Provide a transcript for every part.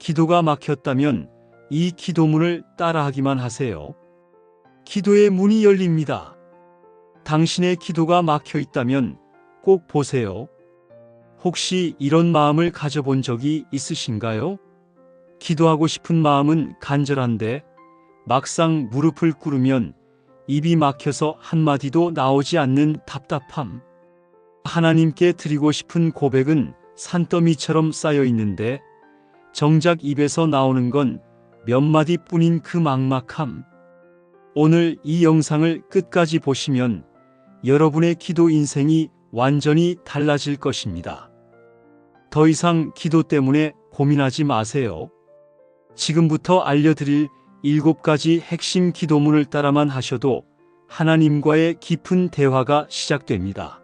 기도가 막혔다면 이 기도문을 따라하기만 하세요. 기도의 문이 열립니다. 당신의 기도가 막혀 있다면 꼭 보세요. 혹시 이런 마음을 가져본 적이 있으신가요? 기도하고 싶은 마음은 간절한데 막상 무릎을 꿇으면 입이 막혀서 한마디도 나오지 않는 답답함. 하나님께 드리고 싶은 고백은 산더미처럼 쌓여 있는데 정작 입에서 나오는 건 몇 마디뿐인 그 막막함. 오늘 이 영상을 끝까지 보시면 여러분의 기도 인생이 완전히 달라질 것입니다. 더 이상 기도 때문에 고민하지 마세요. 지금부터 알려드릴 7가지 핵심 기도문을 따라만 하셔도 하나님과의 깊은 대화가 시작됩니다.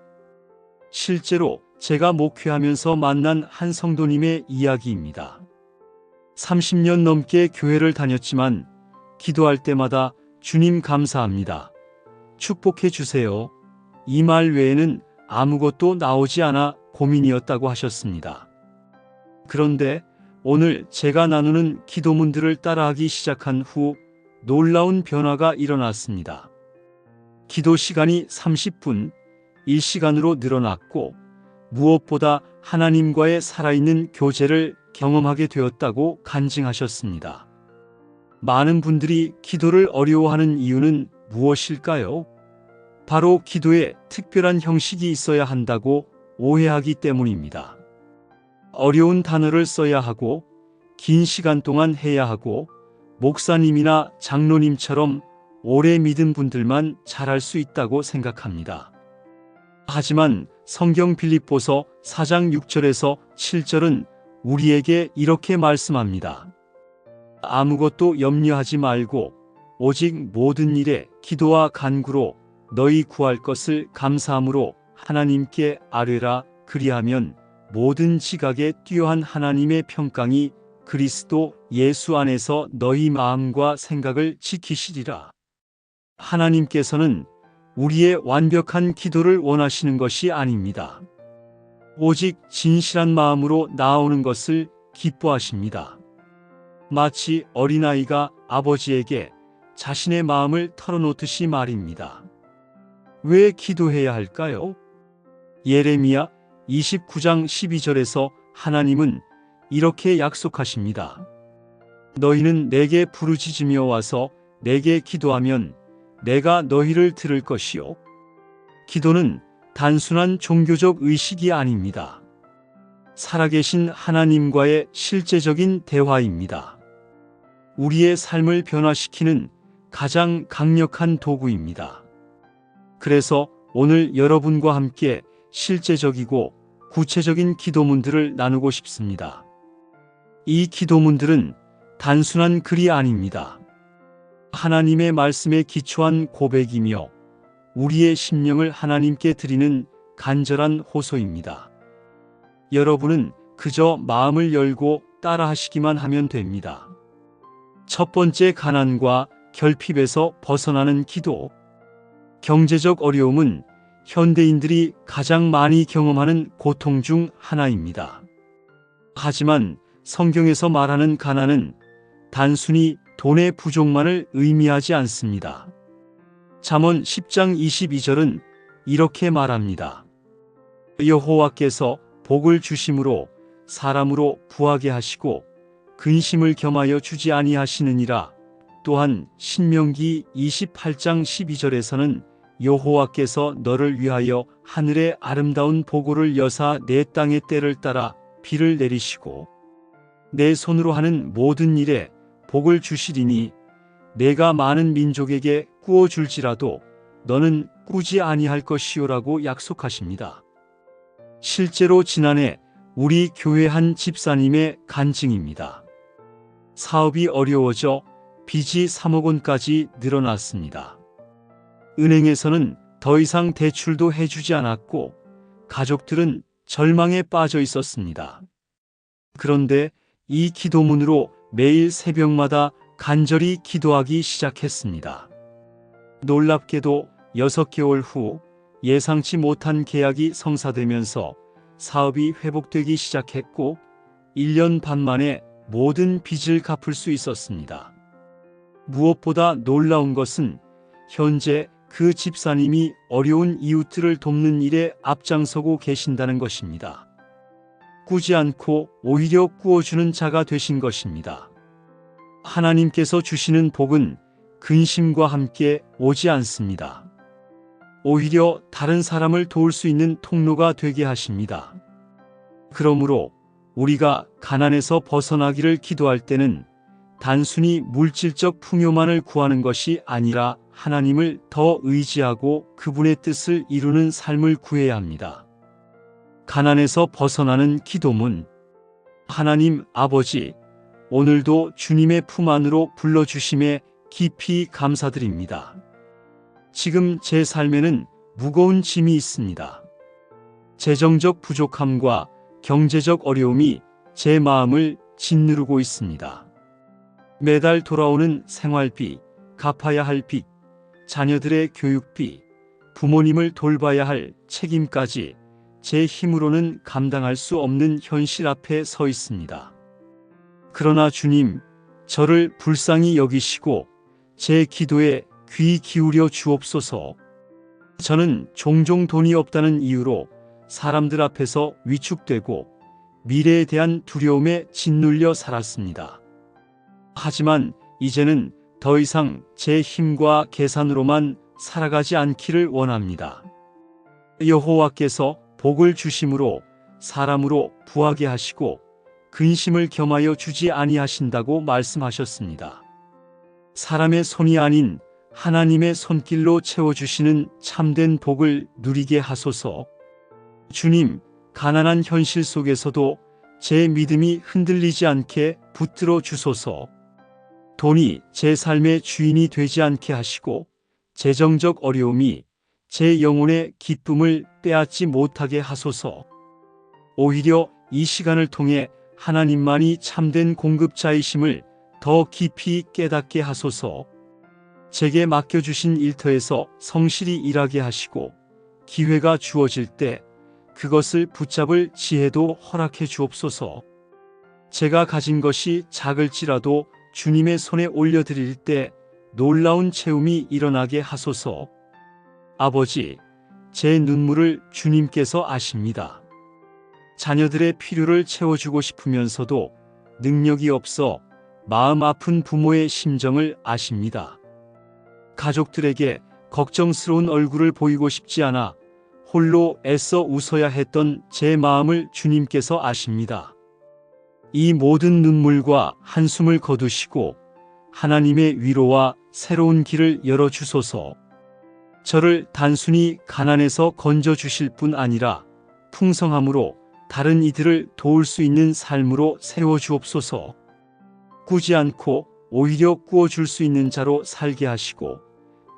실제로 제가 목회하면서 만난 한 성도님의 이야기입니다. 30년 넘게 교회를 다녔지만 기도할 때마다 주님 감사합니다. 축복해 주세요. 이 말 외에는 아무것도 나오지 않아 고민이었다고 하셨습니다. 그런데 오늘 제가 나누는 기도문들을 따라하기 시작한 후 놀라운 변화가 일어났습니다. 기도 시간이 30분, 1시간으로 늘어났고 무엇보다 하나님과의 살아있는 교제를 경험하게 되었다고 간증하셨습니다. 많은 분들이 기도를 어려워하는 이유는 무엇일까요? 바로 기도에 특별한 형식이 있어야 한다고 오해하기 때문입니다. 어려운 단어를 써야 하고 긴 시간 동안 해야 하고 목사님이나 장로님처럼 오래 믿은 분들만 잘할 수 있다고 생각합니다. 하지만 성경 빌립보서 4장 6절에서 7절은 우리에게 이렇게 말씀합니다. 아무것도 염려하지 말고 오직 모든 일에 기도와 간구로 너희 구할 것을 감사함으로 하나님께 아뢰라. 그리하면 모든 지각에 뛰어난 하나님의 평강이 그리스도 예수 안에서 너희 마음과 생각을 지키시리라. 하나님께서는 우리의 완벽한 기도를 원하시는 것이 아닙니다. 오직 진실한 마음으로 나아오는 것을 기뻐하십니다. 마치 어린아이가 아버지에게 자신의 마음을 털어놓듯이 말입니다. 왜 기도해야 할까요? 예레미야 29장 12절에서 하나님은 이렇게 약속하십니다. 너희는 내게 부르짖으며 와서 내게 기도하면 내가 너희를 들을 것이요. 기도는 단순한 종교적 의식이 아닙니다. 살아계신 하나님과의 실제적인 대화입니다. 우리의 삶을 변화시키는 가장 강력한 도구입니다. 그래서 오늘 여러분과 함께 실제적이고 구체적인 기도문들을 나누고 싶습니다. 이 기도문들은 단순한 글이 아닙니다. 하나님의 말씀에 기초한 고백이며 우리의 심령을 하나님께 드리는 간절한 호소입니다. 여러분은 그저 마음을 열고 따라하시기만 하면 됩니다. 첫 번째, 가난과 결핍에서 벗어나는 기도. 경제적 어려움은 현대인들이 가장 많이 경험하는 고통 중 하나입니다. 하지만 성경에서 말하는 가난은 단순히 돈의 부족만을 의미하지 않습니다. 잠언 10장 22절은 이렇게 말합니다. 여호와께서 복을 주심으로 사람으로 부하게 하시고 근심을 겸하여 주지 아니하시느니라. 또한 신명기 28장 12절에서는 여호와께서 너를 위하여 하늘의 아름다운 보고를 여사 내 땅의 때를 따라 비를 내리시고 내 손으로 하는 모든 일에 복을 주시리니 내가 많은 민족에게 꾸어줄지라도 너는 꾸지 아니할 것이요라고 약속하십니다. 실제로 지난해 우리 교회 한 집사님의 간증입니다. 사업이 어려워져 빚이 3억 원까지 늘어났습니다. 은행에서는 더 이상 대출도 해주지 않았고 가족들은 절망에 빠져 있었습니다. 그런데 이 기도문으로 매일 새벽마다 간절히 기도하기 시작했습니다. 놀랍게도 6개월 후 예상치 못한 계약이 성사되면서 사업이 회복되기 시작했고 1년 반 만에 모든 빚을 갚을 수 있었습니다. 무엇보다 놀라운 것은 현재 그 집사님이 어려운 이웃들을 돕는 일에 앞장서고 계신다는 것입니다. 꾸지 않고 오히려 꾸어주는 자가 되신 것입니다. 하나님께서 주시는 복은 근심과 함께 오지 않습니다. 오히려 다른 사람을 도울 수 있는 통로가 되게 하십니다. 그러므로 우리가 가난에서 벗어나기를 기도할 때는 단순히 물질적 풍요만을 구하는 것이 아니라 하나님을 더 의지하고 그분의 뜻을 이루는 삶을 구해야 합니다. 가난에서 벗어나는 기도문. 하나님 아버지, 오늘도 주님의 품 안으로 불러주심에 깊이 감사드립니다. 지금 제 삶에는 무거운 짐이 있습니다. 재정적 부족함과 경제적 어려움이 제 마음을 짓누르고 있습니다. 매달 돌아오는 생활비, 갚아야 할 빚, 자녀들의 교육비, 부모님을 돌봐야 할 책임까지 제 힘으로는 감당할 수 없는 현실 앞에 서 있습니다. 그러나 주님, 저를 불쌍히 여기시고 제 기도에 귀 기울여 주옵소서. 저는 종종 돈이 없다는 이유로 사람들 앞에서 위축되고 미래에 대한 두려움에 짓눌려 살았습니다. 하지만 이제는 더 이상 제 힘과 계산으로만 살아가지 않기를 원합니다. 여호와께서 복을 주심으로 사람으로 부하게 하시고 근심을 겸하여 주지 아니하신다고 말씀하셨습니다. 사람의 손이 아닌 하나님의 손길로 채워주시는 참된 복을 누리게 하소서. 주님, 가난한 현실 속에서도 제 믿음이 흔들리지 않게 붙들어 주소서. 돈이 제 삶의 주인이 되지 않게 하시고 재정적 어려움이 제 영혼의 기쁨을 빼앗지 못하게 하소서. 오히려 이 시간을 통해 하나님만이 참된 공급자이심을 더 깊이 깨닫게 하소서. 제게 맡겨주신 일터에서 성실히 일하게 하시고 기회가 주어질 때 그것을 붙잡을 지혜도 허락해 주옵소서. 제가 가진 것이 작을지라도 주님의 손에 올려드릴 때 놀라운 체험이 일어나게 하소서. 아버지, 제 눈물을 주님께서 아십니다. 자녀들의 필요를 채워주고 싶으면서도 능력이 없어 마음 아픈 부모의 심정을 아십니다. 가족들에게 걱정스러운 얼굴을 보이고 싶지 않아 홀로 애써 웃어야 했던 제 마음을 주님께서 아십니다. 이 모든 눈물과 한숨을 거두시고 하나님의 위로와 새로운 길을 열어주소서. 저를 단순히 가난에서 건져주실 뿐 아니라 풍성함으로 다른 이들을 도울 수 있는 삶으로 세워주옵소서. 꾸지 않고 오히려 꾸어줄 수 있는 자로 살게 하시고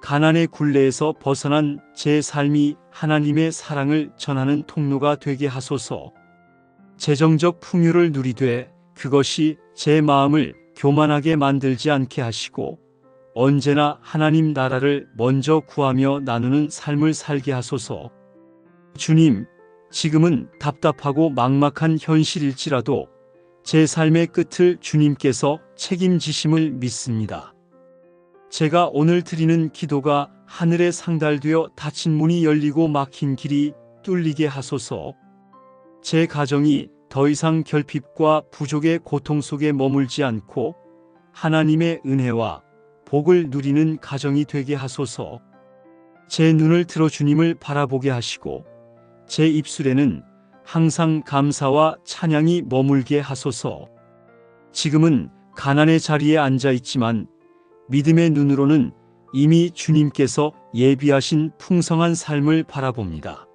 가난의 굴레에서 벗어난 제 삶이 하나님의 사랑을 전하는 통로가 되게 하소서. 재정적 풍요를 누리되 그것이 제 마음을 교만하게 만들지 않게 하시고 언제나 하나님 나라를 먼저 구하며 나누는 삶을 살게 하소서. 주님, 지금은 답답하고 막막한 현실일지라도 제 삶의 끝을 주님께서 책임지심을 믿습니다. 제가 오늘 드리는 기도가 하늘에 상달되어 닫힌 문이 열리고 막힌 길이 뚫리게 하소서. 제 가정이 더 이상 결핍과 부족의 고통 속에 머물지 않고 하나님의 은혜와 복을 누리는 가정이 되게 하소서. 제 눈을 들어 주님을 바라보게 하시고 제 입술에는 항상 감사와 찬양이 머물게 하소서. 지금은 가난의 자리에 앉아 있지만 믿음의 눈으로는 이미 주님께서 예비하신 풍성한 삶을 바라봅니다.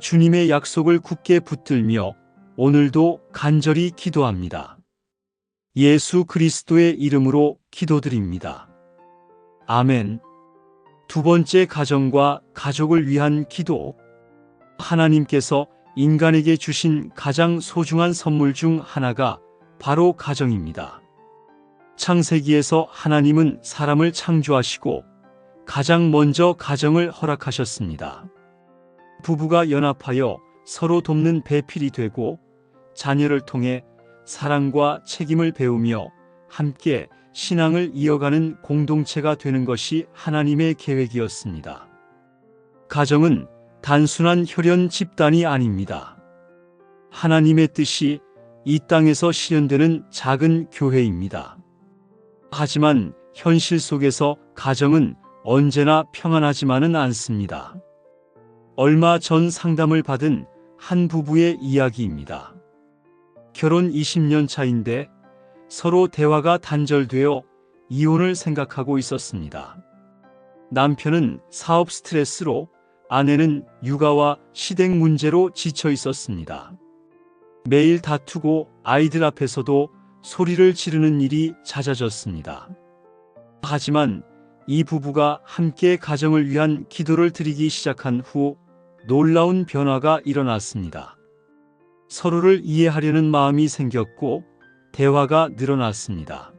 주님의 약속을 굳게 붙들며 오늘도 간절히 기도합니다. 예수 그리스도의 이름으로 기도드립니다. 아멘. 두 번째, 가정과 가족을 위한 기도. 하나님께서 인간에게 주신 가장 소중한 선물 중 하나가 바로 가정입니다. 창세기에서 하나님은 사람을 창조하시고 가장 먼저 가정을 허락하셨습니다. 부부가 연합하여 서로 돕는 배필이 되고 자녀를 통해 사랑과 책임을 배우며 함께 신앙을 이어가는 공동체가 되는 것이 하나님의 계획이었습니다. 가정은 단순한 혈연 집단이 아닙니다. 하나님의 뜻이 이 땅에서 실현되는 작은 교회입니다. 하지만 현실 속에서 가정은 언제나 평안하지만은 않습니다. 얼마 전 상담을 받은 한 부부의 이야기입니다. 결혼 20년 차인데 서로 대화가 단절되어 이혼을 생각하고 있었습니다. 남편은 사업 스트레스로, 아내는 육아와 시댁 문제로 지쳐 있었습니다. 매일 다투고 아이들 앞에서도 소리를 지르는 일이 잦아졌습니다. 하지만 이 부부가 함께 가정을 위한 기도를 드리기 시작한 후 놀라운 변화가 일어났습니다. 서로를 이해하려는 마음이 생겼고 대화가 늘어났습니다.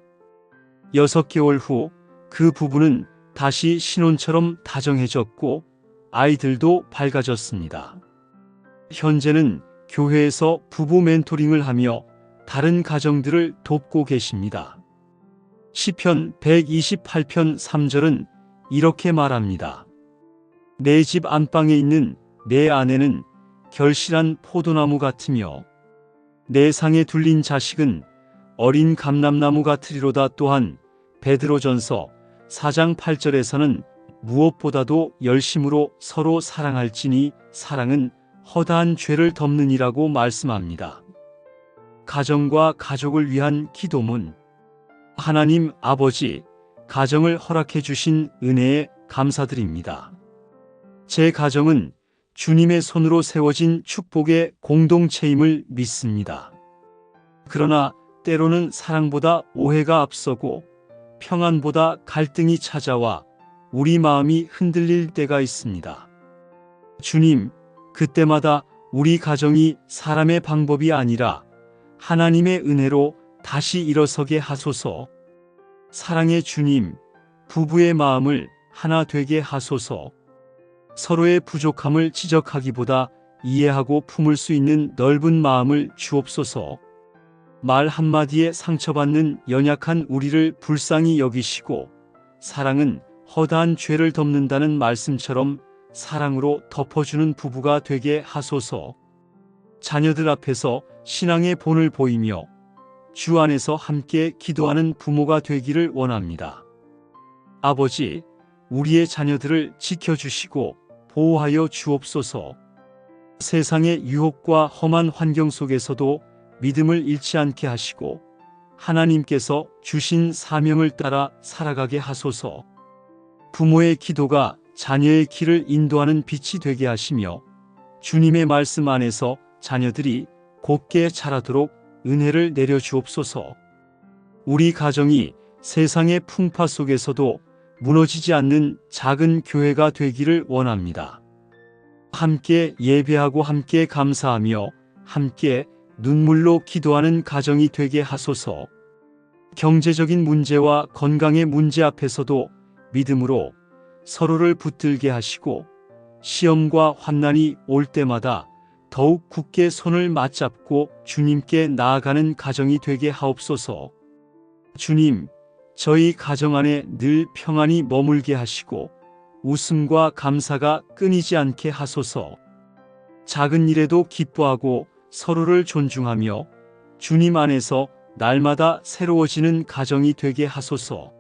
6개월 후 그 부부는 다시 신혼처럼 다정해졌고 아이들도 밝아졌습니다. 현재는 교회에서 부부 멘토링을 하며 다른 가정들을 돕고 계십니다. 시편 128편 3절은 이렇게 말합니다. 내 집 안방에 있는 내 아내는 결실한 포도나무 같으며 내 상에 둘린 자식은 어린 감람나무 같으리로다. 또한 베드로전서 4장 8절에서는 무엇보다도 열심으로 서로 사랑할지니 사랑은 허다한 죄를 덮느니라고 말씀합니다. 가정과 가족을 위한 기도문. 하나님 아버지, 가정을 허락해 주신 은혜에 감사드립니다. 제 가정은 주님의 손으로 세워진 축복의 공동체임을 믿습니다. 그러나 때로는 사랑보다 오해가 앞서고 평안보다 갈등이 찾아와 우리 마음이 흔들릴 때가 있습니다. 주님, 그때마다 우리 가정이 사람의 방법이 아니라 하나님의 은혜로 다시 일어서게 하소서. 사랑의 주님, 부부의 마음을 하나 되게 하소서. 서로의 부족함을 지적하기보다 이해하고 품을 수 있는 넓은 마음을 주옵소서. 말 한마디에 상처받는 연약한 우리를 불쌍히 여기시고 사랑은 허다한 죄를 덮는다는 말씀처럼 사랑으로 덮어주는 부부가 되게 하소서. 자녀들 앞에서 신앙의 본을 보이며 주 안에서 함께 기도하는 부모가 되기를 원합니다. 아버지, 우리의 자녀들을 지켜주시고 보호하여 주옵소서. 세상의 유혹과 험한 환경 속에서도 믿음을 잃지 않게 하시고 하나님께서 주신 사명을 따라 살아가게 하소서. 부모의 기도가 자녀의 길을 인도하는 빛이 되게 하시며 주님의 말씀 안에서 자녀들이 곱게 자라도록 은혜를 내려주옵소서. 우리 가정이 세상의 풍파 속에서도 무너지지 않는 작은 교회가 되기를 원합니다. 함께 예배하고 함께 감사하며 함께 눈물로 기도하는 가정이 되게 하소서. 경제적인 문제와 건강의 문제 앞에서도 믿음으로 서로를 붙들게 하시고 시험과 환난이 올 때마다 더욱 굳게 손을 맞잡고 주님께 나아가는 가정이 되게 하옵소서. 주님, 저희 가정 안에 늘 평안이 머물게 하시고 웃음과 감사가 끊이지 않게 하소서. 작은 일에도 기뻐하고 서로를 존중하며 주님 안에서 날마다 새로워지는 가정이 되게 하소서.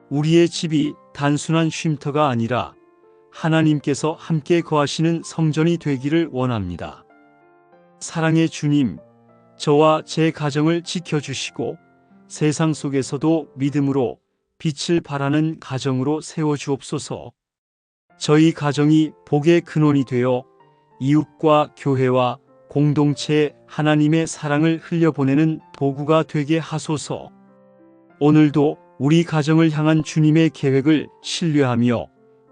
우리의 집이 단순한 쉼터가 아니라 하나님께서 함께 거하시는 성전이 되기를 원합니다. 사랑의 주님, 저와 제 가정을 지켜주시고 세상 속에서도 믿음으로 빛을 발하는 가정으로 세워주옵소서. 저희 가정이 복의 근원이 되어 이웃과 교회와 공동체에 하나님의 사랑을 흘려보내는 도구가 되게 하소서. 오늘도 우리 가정을 향한 주님의 계획을 신뢰하며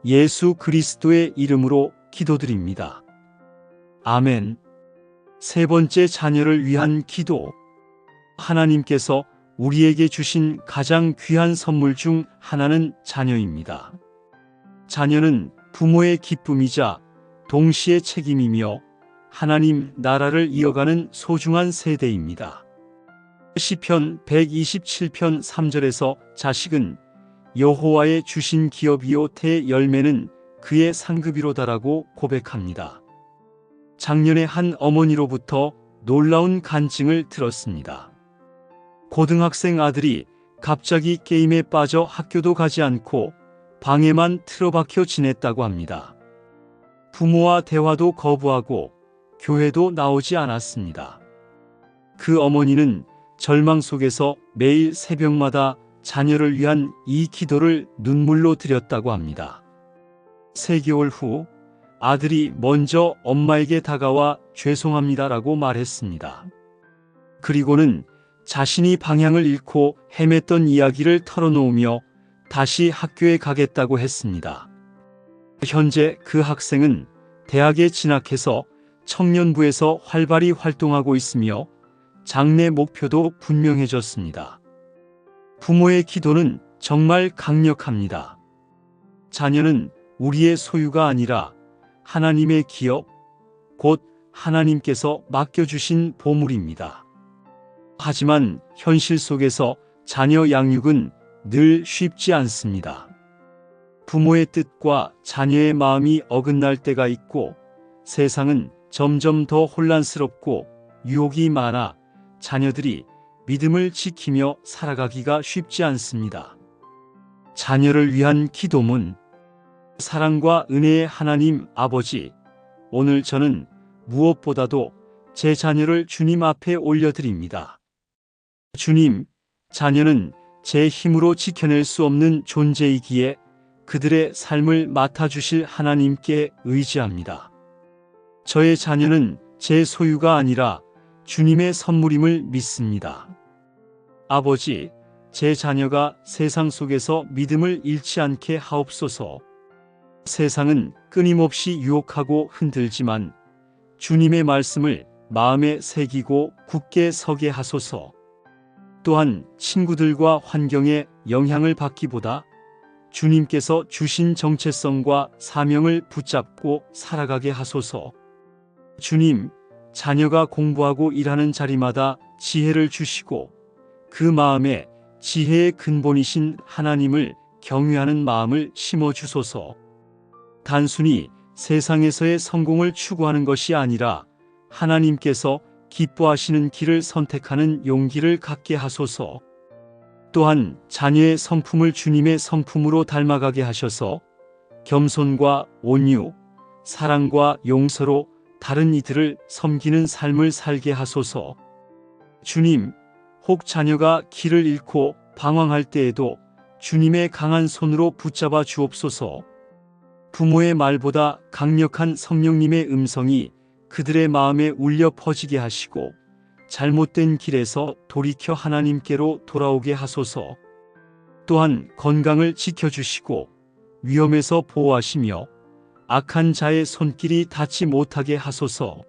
예수 그리스도의 이름으로 기도드립니다. 아멘. 세 번째, 자녀를 위한 기도. 하나님께서 우리에게 주신 가장 귀한 선물 중 하나는 자녀입니다. 자녀는 부모의 기쁨이자 동시에 책임이며 하나님 나라를 이어가는 소중한 세대입니다. 시편 127편 3절에서 자식은 여호와의 주신 기업이요 태 열매는 그의 상급이로다라고 고백합니다. 작년에 한 어머니로부터 놀라운 간증을 들었습니다. 고등학생 아들이 갑자기 게임에 빠져 학교도 가지 않고 방에만 틀어박혀 지냈다고 합니다. 부모와 대화도 거부하고 교회도 나오지 않았습니다. 그 어머니는 절망 속에서 매일 새벽마다 자녀를 위한 이 기도를 눈물로 드렸다고 합니다. 3개월 후 아들이 먼저 엄마에게 다가와 죄송합니다라고 말했습니다. 그리고는 자신이 방향을 잃고 헤맸던 이야기를 털어놓으며 다시 학교에 가겠다고 했습니다. 현재 그 학생은 대학에 진학해서 청년부에서 활발히 활동하고 있으며 장래 목표도 분명해졌습니다. 부모의 기도는 정말 강력합니다. 자녀는 우리의 소유가 아니라 하나님의 기업, 곧 하나님께서 맡겨주신 보물입니다. 하지만 현실 속에서 자녀 양육은 늘 쉽지 않습니다. 부모의 뜻과 자녀의 마음이 어긋날 때가 있고 세상은 점점 더 혼란스럽고 유혹이 많아 자녀들이 믿음을 지키며 살아가기가 쉽지 않습니다. 자녀를 위한 기도문. 사랑과 은혜의 하나님 아버지, 오늘 저는 무엇보다도 제 자녀를 주님 앞에 올려드립니다. 주님, 자녀는 제 힘으로 지켜낼 수 없는 존재이기에 그들의 삶을 맡아주실 하나님께 의지합니다. 저의 자녀는 제 소유가 아니라 주님의 선물임을 믿습니다. 아버지, 제 자녀가 세상 속에서 믿음을 잃지 않게 하옵소서. 세상은 끊임없이 유혹하고 흔들지만 주님의 말씀을 마음에 새기고 굳게 서게 하소서. 또한 친구들과 환경에 영향을 받기보다 주님께서 주신 정체성과 사명을 붙잡고 살아가게 하소서. 주님, 자녀가 공부하고 일하는 자리마다 지혜를 주시고 그 마음에 지혜의 근본이신 하나님을 경외하는 마음을 심어주소서. 단순히 세상에서의 성공을 추구하는 것이 아니라 하나님께서 기뻐하시는 길을 선택하는 용기를 갖게 하소서. 또한 자녀의 성품을 주님의 성품으로 닮아가게 하셔서 겸손과 온유, 사랑과 용서로 다른 이들을 섬기는 삶을 살게 하소서. 주님, 혹 자녀가 길을 잃고 방황할 때에도 주님의 강한 손으로 붙잡아 주옵소서. 부모의 말보다 강력한 성령님의 음성이 그들의 마음에 울려 퍼지게 하시고 잘못된 길에서 돌이켜 하나님께로 돌아오게 하소서. 또한 건강을 지켜주시고 위험에서 보호하시며 악한 자의 손길이 닿지 못하게 하소서.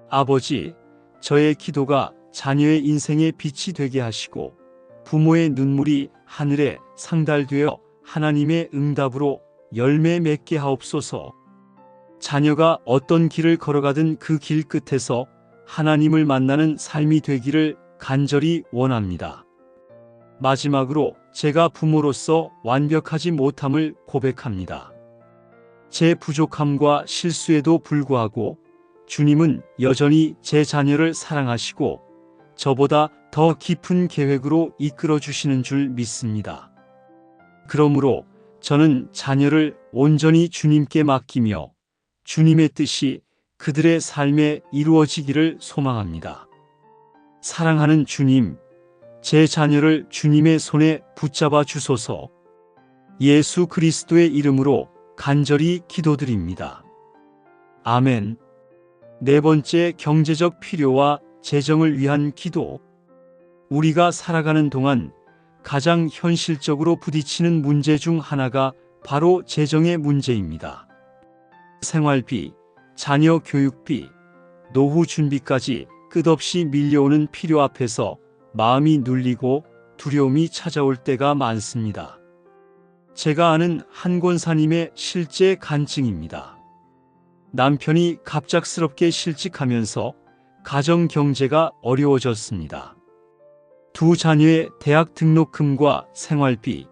아버지, 저의 기도가 자녀의 인생의 빛이 되게 하시고 부모의 눈물이 하늘에 상달되어 하나님의 응답으로 열매 맺게 하옵소서. 자녀가 어떤 길을 걸어가든 그 길 끝에서 하나님을 만나는 삶이 되기를 간절히 원합니다. 마지막으로 제가 부모로서 완벽하지 못함을 고백합니다. 제 부족함과 실수에도 불구하고 주님은 여전히 제 자녀를 사랑하시고 저보다 더 깊은 계획으로 이끌어 주시는 줄 믿습니다. 그러므로 저는 자녀를 온전히 주님께 맡기며 주님의 뜻이 그들의 삶에 이루어지기를 소망합니다. 사랑하는 주님, 제 자녀를 주님의 손에 붙잡아 주소서. 예수 그리스도의 이름으로 간절히 기도드립니다. 아멘. 4번째, 경제적 필요와 재정을 위한 기도. 우리가 살아가는 동안 가장 현실적으로 부딪히는 문제 중 하나가 바로 재정의 문제입니다. 생활비, 자녀 교육비, 노후 준비까지 끝없이 밀려오는 필요 앞에서 마음이 눌리고 두려움이 찾아올 때가 많습니다. 제가 아는 한 권사님의 실제 간증입니다. 남편이 갑작스럽게 실직하면서 가정 경제가 어려워졌습니다. 두 자녀의 대학 등록금과 생활비,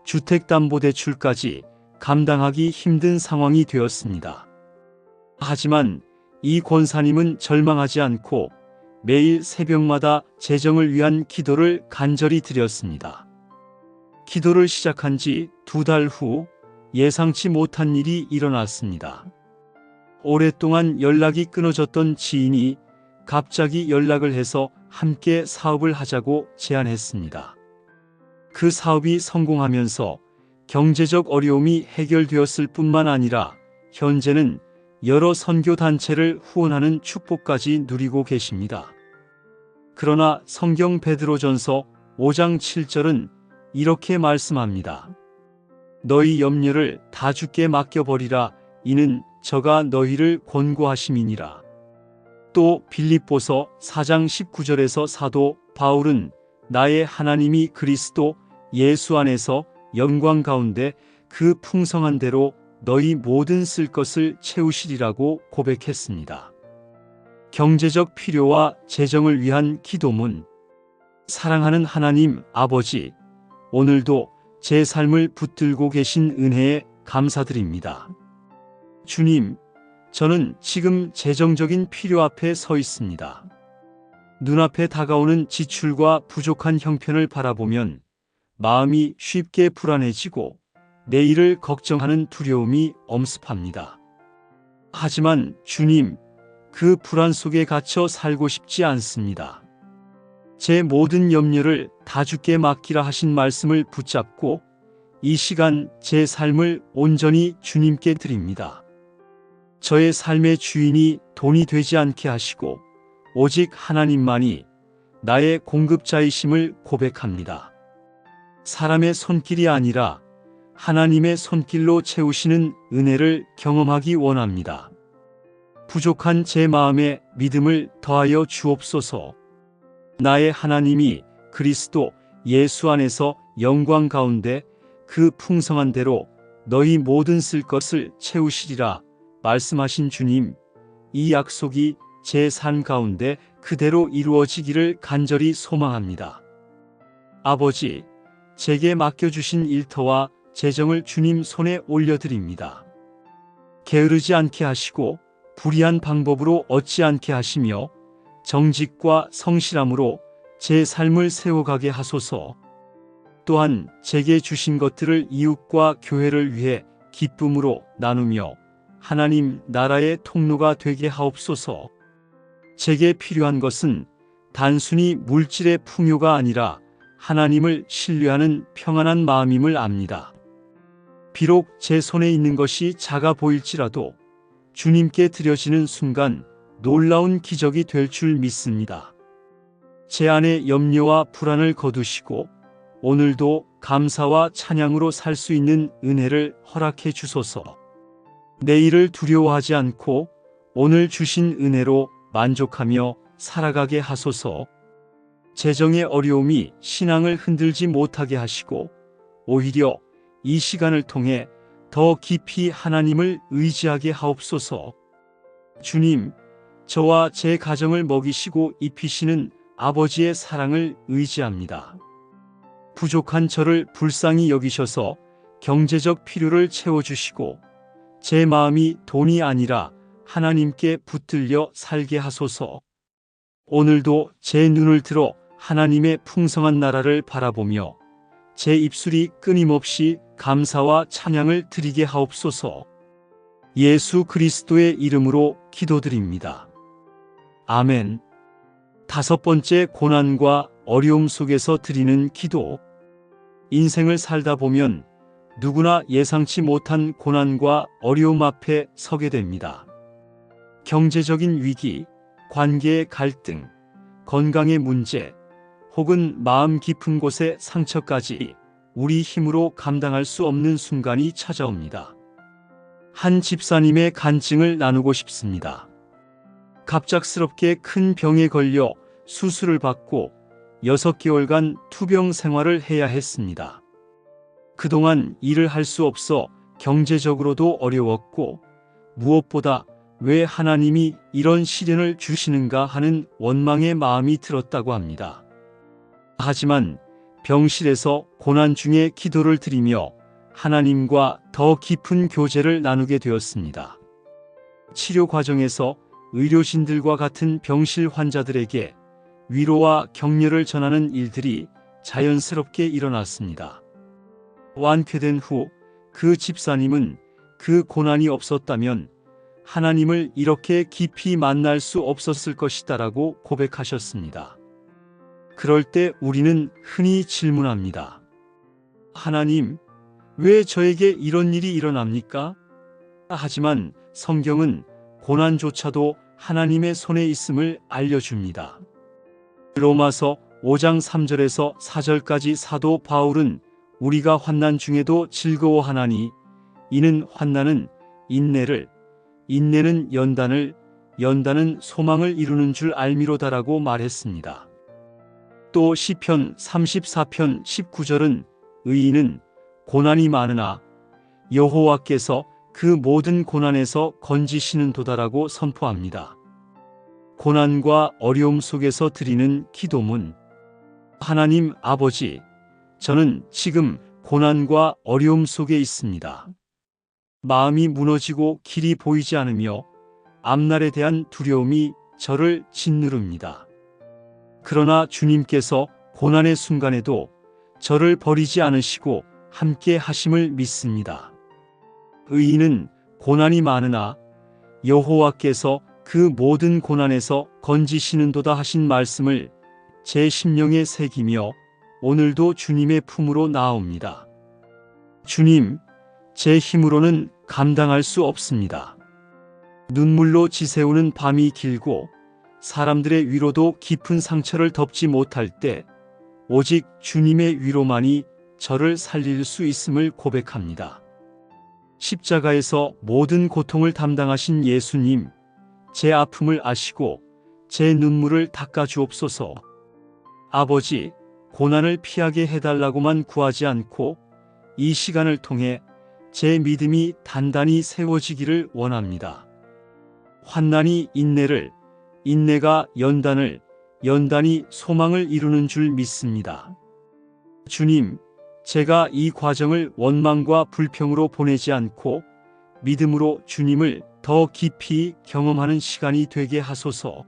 주택담보대출까지 감당하기 힘든 상황이 되었습니다. 하지만 이 권사님은 절망하지 않고 매일 새벽마다 재정을 위한 기도를 간절히 드렸습니다. 기도를 시작한 지 2달 후 예상치 못한 일이 일어났습니다. 오랫동안 연락이 끊어졌던 지인이 갑자기 연락을 해서 함께 사업을 하자고 제안했습니다. 그 사업이 성공하면서 경제적 어려움이 해결되었을 뿐만 아니라 현재는 여러 선교 단체를 후원하는 축복까지 누리고 계십니다. 그러나 성경 베드로전서 5장 7절은 이렇게 말씀합니다. 너희 염려를 다 주께 맡겨버리라. 이는 저가 너희를 권고하심이니라. 또 빌립보서 4장 19절에서 사도 바울은 나의 하나님이 그리스도 예수 안에서 영광 가운데 그 풍성한 대로 너희 모든 쓸 것을 채우시리라고 고백했습니다. 경제적 필요와 재정을 위한 기도문. 사랑하는 하나님 아버지, 오늘도 제 삶을 붙들고 계신 은혜에 감사드립니다. 주님, 저는 지금 재정적인 필요 앞에 서 있습니다. 눈앞에 다가오는 지출과 부족한 형편을 바라보면 마음이 쉽게 불안해지고 내일을 걱정하는 두려움이 엄습합니다. 하지만 주님, 그 불안 속에 갇혀 살고 싶지 않습니다. 제 모든 염려를 다 주께 맡기라 하신 말씀을 붙잡고 이 시간 제 삶을 온전히 주님께 드립니다. 저의 삶의 주인이 돈이 되지 않게 하시고 오직 하나님만이 나의 공급자이심을 고백합니다. 사람의 손길이 아니라 하나님의 손길로 채우시는 은혜를 경험하기 원합니다. 부족한 제 마음에 믿음을 더하여 주옵소서. 나의 하나님이 그리스도 예수 안에서 영광 가운데 그 풍성한 대로 너희 모든 쓸 것을 채우시리라 말씀하신 주님, 이 약속이 제 삶 가운데 그대로 이루어지기를 간절히 소망합니다. 아버지, 제게 맡겨주신 일터와 재정을 주님 손에 올려드립니다. 게으르지 않게 하시고 불의한 방법으로 얻지 않게 하시며 정직과 성실함으로 제 삶을 세워가게 하소서. 또한 제게 주신 것들을 이웃과 교회를 위해 기쁨으로 나누며 하나님 나라의 통로가 되게 하옵소서. 제게 필요한 것은 단순히 물질의 풍요가 아니라 하나님을 신뢰하는 평안한 마음임을 압니다. 비록 제 손에 있는 것이 작아 보일지라도 주님께 드려지는 순간 놀라운 기적이 될 줄 믿습니다. 제 안에 염려와 불안을 거두시고 오늘도 감사와 찬양으로 살 수 있는 은혜를 허락해 주소서. 내일을 두려워하지 않고 오늘 주신 은혜로 만족하며 살아가게 하소서. 재정의 어려움이 신앙을 흔들지 못하게 하시고 오히려 이 시간을 통해 더 깊이 하나님을 의지하게 하옵소서. 주님, 저와 제 가정을 먹이시고 입히시는 아버지의 사랑을 의지합니다. 부족한 저를 불쌍히 여기셔서 경제적 필요를 채워주시고 제 마음이 돈이 아니라 하나님께 붙들려 살게 하소서. 오늘도 제 눈을 들어 하나님의 풍성한 나라를 바라보며 제 입술이 끊임없이 감사와 찬양을 드리게 하옵소서. 예수 그리스도의 이름으로 기도드립니다. 아멘. 5번째, 고난과 어려움 속에서 드리는 기도. 인생을 살다 보면 누구나 예상치 못한 고난과 어려움 앞에 서게 됩니다. 경제적인 위기, 관계의 갈등, 건강의 문제, 혹은 마음 깊은 곳의 상처까지 우리 힘으로 감당할 수 없는 순간이 찾아옵니다. 한 집사님의 간증을 나누고 싶습니다. 갑작스럽게 큰 병에 걸려 수술을 받고 6개월간 투병 생활을 해야 했습니다. 그동안 일을 할 수 없어 경제적으로도 어려웠고 무엇보다 왜 하나님이 이런 시련을 주시는가 하는 원망의 마음이 들었다고 합니다. 하지만 병실에서 고난 중에 기도를 드리며 하나님과 더 깊은 교제를 나누게 되었습니다. 치료 과정에서 의료진들과 같은 병실 환자들에게 위로와 격려를 전하는 일들이 자연스럽게 일어났습니다. 완쾌된 후 그 집사님은 그 고난이 없었다면 하나님을 이렇게 깊이 만날 수 없었을 것이다라고 고백하셨습니다. 그럴 때 우리는 흔히 질문합니다. 하나님, 왜 저에게 이런 일이 일어납니까? 하지만 성경은 고난조차도 하나님의 손에 있음을 알려줍니다. 로마서 5장 3절에서 4절까지 사도 바울은 우리가 환난 중에도 즐거워하나니 이는 환난은 인내를, 인내는 연단을, 연단은 소망을 이루는 줄 알미로다라고 말했습니다. 또 시편 34편 19절은 의인은 고난이 많으나 여호와께서 그 모든 고난에서 건지시는 도다라고 선포합니다. 고난과 어려움 속에서 드리는 기도문. 하나님 아버지, 저는 지금 고난과 어려움 속에 있습니다. 마음이 무너지고 길이 보이지 않으며 앞날에 대한 두려움이 저를 짓누릅니다. 그러나 주님께서 고난의 순간에도 저를 버리지 않으시고 함께 하심을 믿습니다. 의인은 고난이 많으나 여호와께서 그 모든 고난에서 건지시는도다 하신 말씀을 제 심령에 새기며 오늘도 주님의 품으로 나아옵니다. 주님, 제 힘으로는 감당할 수 없습니다. 눈물로 지새우는 밤이 길고 사람들의 위로도 깊은 상처를 덮지 못할 때 오직 주님의 위로만이 저를 살릴 수 있음을 고백합니다. 십자가에서 모든 고통을 담당하신 예수님, 제 아픔을 아시고 제 눈물을 닦아주옵소서. 아버지, 고난을 피하게 해달라고만 구하지 않고 이 시간을 통해 제 믿음이 단단히 세워지기를 원합니다. 환난이 인내를, 인내가 연단을, 연단이 소망을 이루는 줄 믿습니다. 주님, 제가 이 과정을 원망과 불평으로 보내지 않고 믿음으로 주님을 더 깊이 경험하는 시간이 되게 하소서.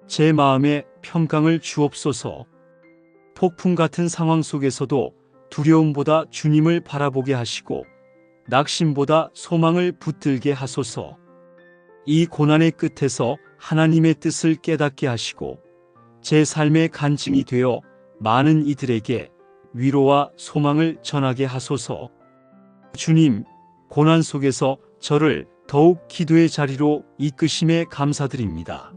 제 마음에 평강을 주옵소서. 폭풍 같은 상황 속에서도 두려움보다 주님을 바라보게 하시고 낙심보다 소망을 붙들게 하소서. 이 고난의 끝에서 하나님의 뜻을 깨닫게 하시고 제 삶의 간증이 되어 많은 이들에게 위로와 소망을 전하게 하소서. 주님, 고난 속에서 저를 더욱 기도의 자리로 이끄심에 감사드립니다.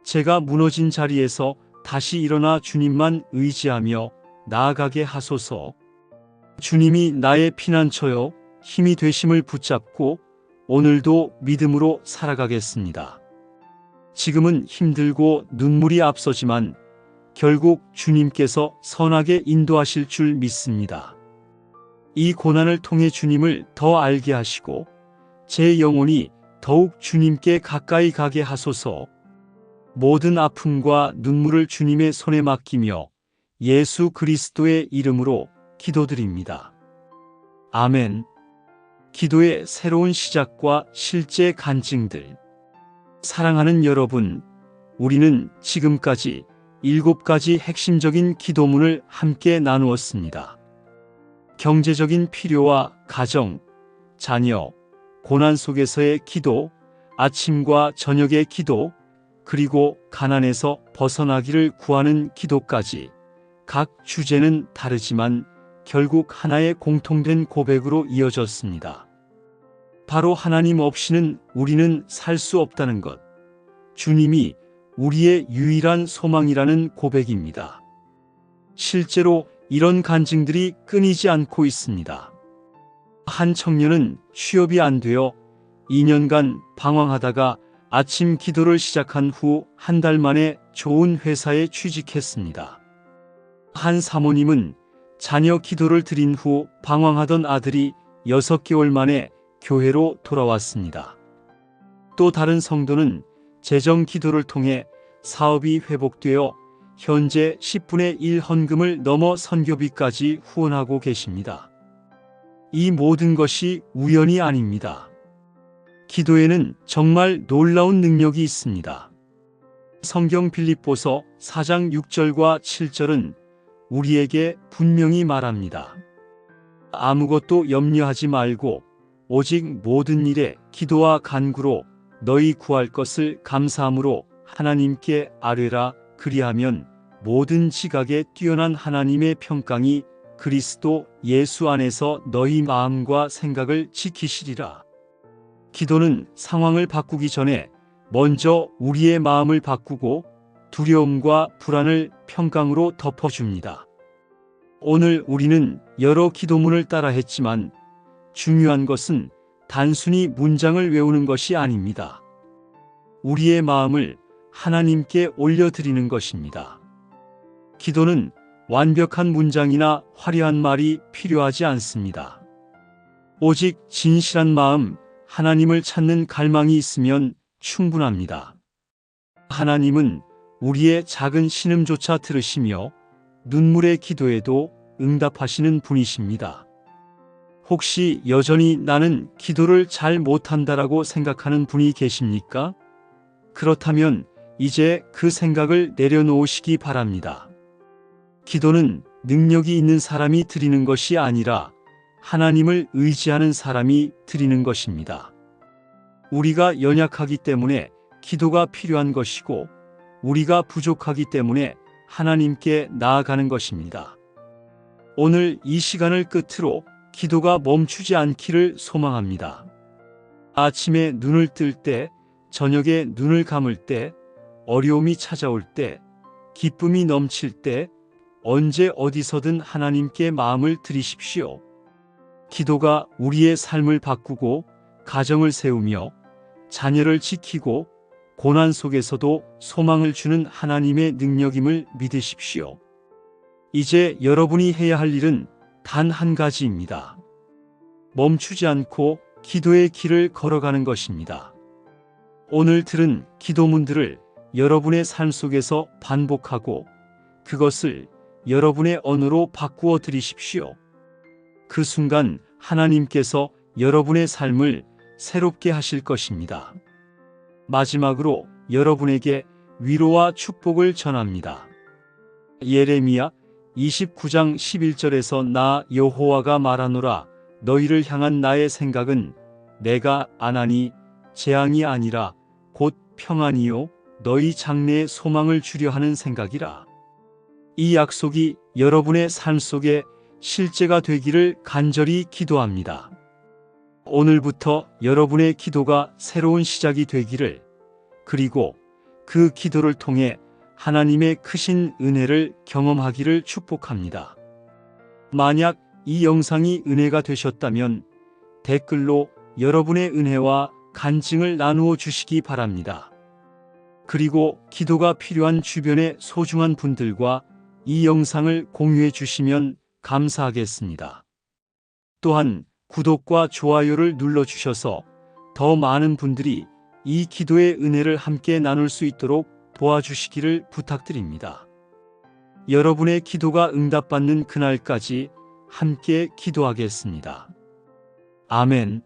제가 무너진 자리에서 다시 일어나 주님만 의지하며 나아가게 하소서. 주님이 나의 피난처요 힘이 되심을 붙잡고 오늘도 믿음으로 살아가겠습니다. 지금은 힘들고 눈물이 앞서지만 결국 주님께서 선하게 인도하실 줄 믿습니다. 이 고난을 통해 주님을 더 알게 하시고 제 영혼이 더욱 주님께 가까이 가게 하소서. 모든 아픔과 눈물을 주님의 손에 맡기며 예수 그리스도의 이름으로 기도드립니다. 아멘. 기도의 새로운 시작과 실제 간증들. 사랑하는 여러분, 우리는 지금까지 7가지 핵심적인 기도문을 함께 나누었습니다. 경제적인 필요와 가정, 자녀, 고난 속에서의 기도, 아침과 저녁의 기도, 그리고 가난에서 벗어나기를 구하는 기도까지 각 주제는 다르지만 결국 하나의 공통된 고백으로 이어졌습니다. 바로 하나님 없이는 우리는 살 수 없다는 것. 주님이 우리의 유일한 소망이라는 고백입니다. 실제로 이런 간증들이 끊이지 않고 있습니다. 한 청년은 취업이 안 되어 2년간 방황하다가 아침 기도를 시작한 후 한 달 만에 좋은 회사에 취직했습니다. 한 사모님은 자녀 기도를 드린 후 방황하던 아들이 6개월 만에 교회로 돌아왔습니다. 또 다른 성도는 재정 기도를 통해 사업이 회복되어 현재 10분의 1 헌금을 넘어 선교비까지 후원하고 계십니다. 이 모든 것이 우연이 아닙니다. 기도에는 정말 놀라운 능력이 있습니다. 성경 빌립보서 4장 6절과 7절은 우리에게 분명히 말합니다. 아무것도 염려하지 말고 오직 모든 일에 기도와 간구로 너희 구할 것을 감사함으로 하나님께 아뢰라. 그리하면 모든 지각에 뛰어난 하나님의 평강이 그리스도 예수 안에서 너희 마음과 생각을 지키시리라. 기도는 상황을 바꾸기 전에 먼저 우리의 마음을 바꾸고 두려움과 불안을 평강으로 덮어줍니다. 오늘 우리는 여러 기도문을 따라 했지만 중요한 것은 단순히 문장을 외우는 것이 아닙니다. 우리의 마음을 하나님께 올려드리는 것입니다. 기도는 완벽한 문장이나 화려한 말이 필요하지 않습니다. 오직 진실한 마음, 하나님을 찾는 갈망이 있으면 충분합니다. 하나님은 우리의 작은 신음조차 들으시며 눈물의 기도에도 응답하시는 분이십니다. 혹시 여전히 나는 기도를 잘 못한다라고 생각하는 분이 계십니까? 그렇다면 이제 그 생각을 내려놓으시기 바랍니다. 기도는 능력이 있는 사람이 드리는 것이 아니라 하나님을 의지하는 사람이 드리는 것입니다. 우리가 연약하기 때문에 기도가 필요한 것이고 우리가 부족하기 때문에 하나님께 나아가는 것입니다. 오늘 이 시간을 끝으로 기도가 멈추지 않기를 소망합니다. 아침에 눈을 뜰 때, 저녁에 눈을 감을 때, 어려움이 찾아올 때, 기쁨이 넘칠 때, 언제 어디서든 하나님께 마음을 드리십시오. 기도가 우리의 삶을 바꾸고 가정을 세우며 자녀를 지키고 고난 속에서도 소망을 주는 하나님의 능력임을 믿으십시오. 이제 여러분이 해야 할 일은 단 한 가지입니다. 멈추지 않고 기도의 길을 걸어가는 것입니다. 오늘 들은 기도문들을 여러분의 삶 속에서 반복하고 그것을 여러분의 언어로 바꾸어 드리십시오. 그 순간 하나님께서 여러분의 삶을 새롭게 하실 것입니다. 마지막으로 여러분에게 위로와 축복을 전합니다. 예레미야 29장 11절에서 나 여호와가 말하노라. 너희를 향한 나의 생각은 내가 안하니 재앙이 아니라 곧 평안이요 너희 장래에 소망을 주려 하는 생각이라. 이 약속이 여러분의 삶 속에 실제가 되기를 간절히 기도합니다. 오늘부터 여러분의 기도가 새로운 시작이 되기를, 그리고 그 기도를 통해 하나님의 크신 은혜를 경험하기를 축복합니다. 만약 이 영상이 은혜가 되셨다면 댓글로 여러분의 은혜와 간증을 나누어 주시기 바랍니다. 그리고 기도가 필요한 주변의 소중한 분들과 이 영상을 공유해 주시면 감사하겠습니다. 또한 구독과 좋아요를 눌러주셔서 더 많은 분들이 이 기도의 은혜를 함께 나눌 수 있도록 도와주시기를 부탁드립니다. 여러분의 기도가 응답받는 그날까지 함께 기도하겠습니다. 아멘.